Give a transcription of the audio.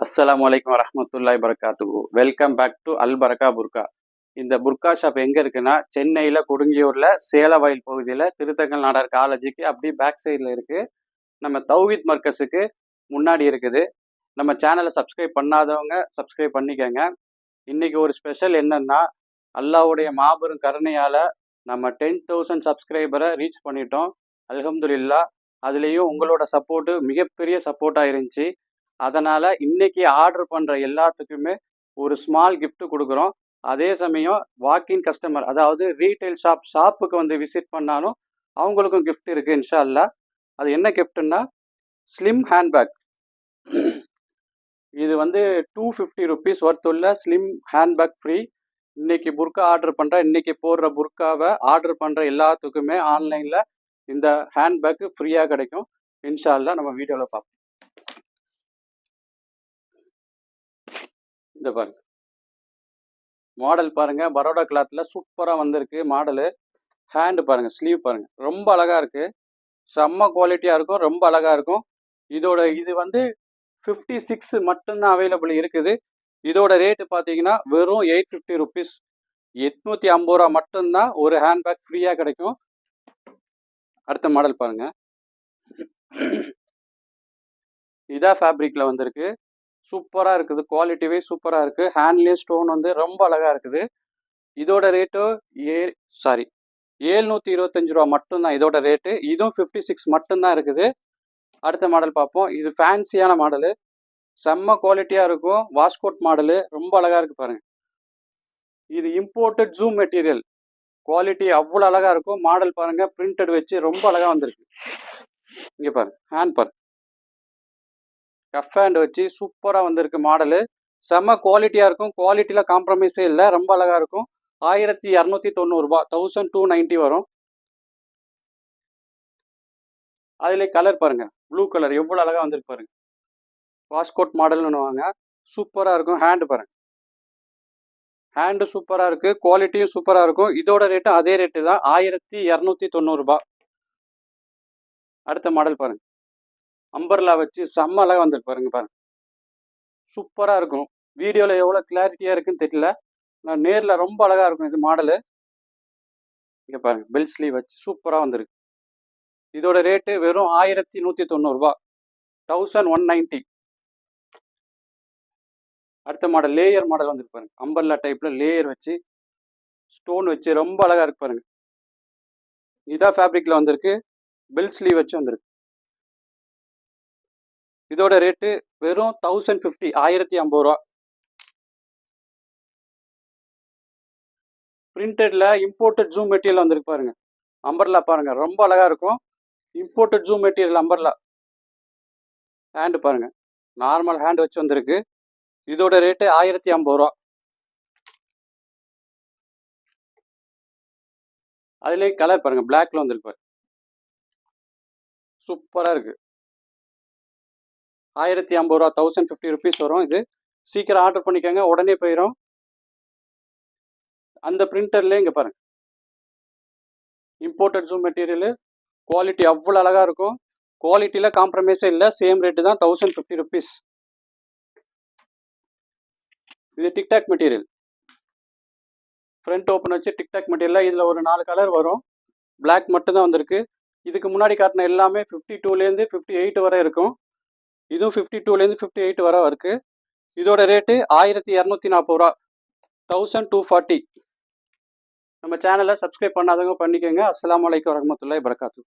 அஸ்ஸலாமு அலைக்கும் வரஹ்மத்துல்லாஹி வரகாத்துஹு. வெல்கம் பேக் டு அல் பரக்கா புர்கா. இந்த புர்கா ஷாப் எங்க இருக்குன்னா, சென்னையில கொடுங்கியூர்ல சேலவயல் பகுதியில திருத்தங்கல் நாடார் காலேஜுக்கு அப்படியே பேக் சைடில் இருக்கு. நம்ம தௌஹீத் மர்கஸுக்கு முன்னாடி இருக்குது. நம்ம சேனலை சப்ஸ்கிரைப் பண்ணாதவங்க சப்ஸ்கிரைப் பண்ணிக்கங்க. இன்னைக்கு ஒரு ஸ்பெஷல் என்னன்னா, அல்லாஹ்வுடைய மாபெரும் கருணையால நம்ம 10,000 சப்ஸ்கிரைபரை ரீச் பண்ணிட்டோம். அல்ஹம்துலில்லாஹ். அதுலேயும் உங்களோட சப்போர்ட்டு மிகப்பெரிய சப்போர்ட்டாக இருந்துச்சு. அதனால் இன்னைக்கு ஆர்டர் பண்ணுற எல்லாத்துக்குமே ஒரு ஸ்மால் gift கொடுக்குறோம். அதே சமயம் வாக்கின் கஸ்டமர், அதாவது ரீட்டைல் ஷாப்புக்கு வந்து விசிட் பண்ணாலும் அவங்களுக்கும் gift இருக்குது இன்ஷா அல்லாஹ். அது என்ன கிஃப்ட்னா, ஸ்லிம் ஹேண்ட்பேக். இது வந்து 250 ருபீஸ் ஒர்த்துள்ள ஸ்லிம் ஹேண்ட்பேக் ஃப்ரீ. இன்னைக்கு புர்கா ஆர்டர் பண்ணுற, இன்னைக்கு போடுற புர்காவை ஆர்டர் பண்ணுற எல்லாத்துக்குமே ஆன்லைனில் இந்த ஹேண்ட்பேக்கு ஃப்ரீயாக கிடைக்கும். இன்ஷா அல்லாஹ் நம்ம வீடியோவில் பார்ப்போம். இந்த பாருங்க, மாடல் பாருங்க, பரோடா கிளாத்ல சூப்பரா வந்திருக்கு மாடலு. ஹேண்டு பாருங்க, ஸ்லீவ் பாருங்க, ரொம்ப அழகா இருக்கு. செம்ம குவாலிட்டியா இருக்கும், ரொம்ப அழகா இருக்கும். இது வந்து 56 மட்டும்தான் அவைலபிள் இருக்குது. இதோட ரேட்டு பார்த்தீங்கன்னா வெறும் 850 ருபீஸ். 850 ரூபா மட்டும்தான் ஒரு ஹேண்ட்பேக் ஃப்ரீயா கிடைக்கும். அடுத்த மாடல் பாருங்க, இதா ஃபேப்ரிக்ல வந்திருக்கு. சூப்பரா இருக்குது, குவாலிட்டிவே சூப்பரா இருக்கு. ஹேண்ட்லயே ஸ்டோன் வந்து ரொம்ப அழகா இருக்குது. இதோட ரேட்டு 725 ரூபா மட்டும்தான் இதோட ரேட்டு. இதுவும் 56 மட்டும்தான் இருக்குது. அடுத்த மாடல் பார்ப்போம். இது ஃபேன்சியான மாடலு, செம்ம குவாலிட்டியா இருக்கும். வாஷ்கோட் மாடலு, ரொம்ப அழகா இருக்கு பாருங்க. இது இம்போர்ட்டட் ஜூம் மெட்டீரியல், குவாலிட்டி அவ்வளோ அழகா இருக்கும். மாடல் பாருங்க, பிரிண்டட் வச்சு ரொம்ப அழகா வந்திருக்கு. இங்க பாருங்க, ஹேண்ட் பாருங்க, கஃப் ஹேண்ட் வச்சு சூப்பரா வந்திருக்கு மாடலு. செம்ம குவாலிட்டியா இருக்கும், குவாலிட்டியில காம்ப்ரமைஸே இல்லை, ரொம்ப அழகா இருக்கும். 1290 ரூபாய், 1290 வரும். அதுல கலர் பாருங்க, ப்ளூ கலர் எவ்வளவு அழகா வந்திருக்கு பாருங்க. வாஸ்கோட் மாடல்னு வாங்க, சூப்பரா இருக்கும். ஹேண்ட் பாருங்க, ஹேண்டு சூப்பரா இருக்கு, குவாலிட்டியும் சூப்பரா இருக்கும். இதோட ரேட்டு அதே ரேட்டு தான், 1290 ரூபாய். அடுத்த மாடல் பாருங்க, அம்பர்லா வச்சு செம்ம அழகா வந்திருக்கு பாருங்க. பாருங்க, சூப்பரா இருக்கும். வீடியோல எவ்வளவு கிளாரிட்டியா இருக்குன்னு தெரியல, நான் நேர்ல ரொம்ப அழகா இருக்கும் இது மாடலு. இங்க பாருங்க, பெல் ஸ்லீவ் வச்சு சூப்பரா வந்திருக்கு. இதோட ரேட்டு வெறும் 1190 ரூபாய், 1190. அடுத்த மாடல் லேயர் மாடல் வந்துருக்கு பாருங்க, அம்பர்லா டைப்ல லேயர் வச்சு ஸ்டோன் வச்சு ரொம்ப அழகா இருக்கு பாருங்க. இதா ஃபேப்ரிக்ல வந்திருக்கு, பெல் ஸ்லீவ் வச்சு வந்திருக்கு. இதோட ரேட்டு வெறும் 1050, 1050 ரூபா. பிரிண்டட்ல இம்போர்ட்டட் ஜூம் மெட்டீரியல் வந்திருக்கு பாருங்க. அம்பர்லா பாருங்க, ரொம்ப அழகா இருக்கும். Imported zoom material umbrella. Hand பாருங்க, நார்மல் ஹேண்ட் வச்சு வந்திருக்கு. இதோட ரேட்டு 1050 ரூபா. அதுலேயே கலர் பாருங்க, பிளாக்ல வந்திருக்கு, சூப்பரா இருக்கு. 1050 ரூபா, 1050 ருபீஸ் வரும். இது சீக்கிரம் ஆர்டர் பண்ணிக்கோங்க, உடனே போயிடும். அந்த பிரிண்டர்ல இங்க பாருங்க, இம்போர்ட்டட் ஜூம் மெட்டீரியல், குவாலிட்டி அவ்வளோ அழகா இருக்கும். குவாலிட்டியில காம்ப்ரமைஸே இல்லை, சேம் ரேட்டு தான், 1050 ருபீஸ். இது டிக்டாக் மெட்டீரியல், ஃப்ரண்ட் ஓப்பன் வச்சு டிக்டாக் மெட்டீரியல். இதில் ஒரு 4 கலர் வரும், பிளாக் மட்டும் தான் வந்திருக்கு. இதுக்கு முன்னாடி காட்டின எல்லாமே 52லேருந்து 58 வரை இருக்கும். இதுவும் 52லேருந்து 58 வரை இருக்கு. இதோட ரேட்டு 1240 ரூபா, 1240. நம்ம சேனலை சப்ஸ்கிரைப் பண்ணாதவங்க பண்ணிக்கோங்க. அஸ்ஸலாமு அலைக்கும் வரஹ்மத்துல்லாஹி வபரகாத்துஹு.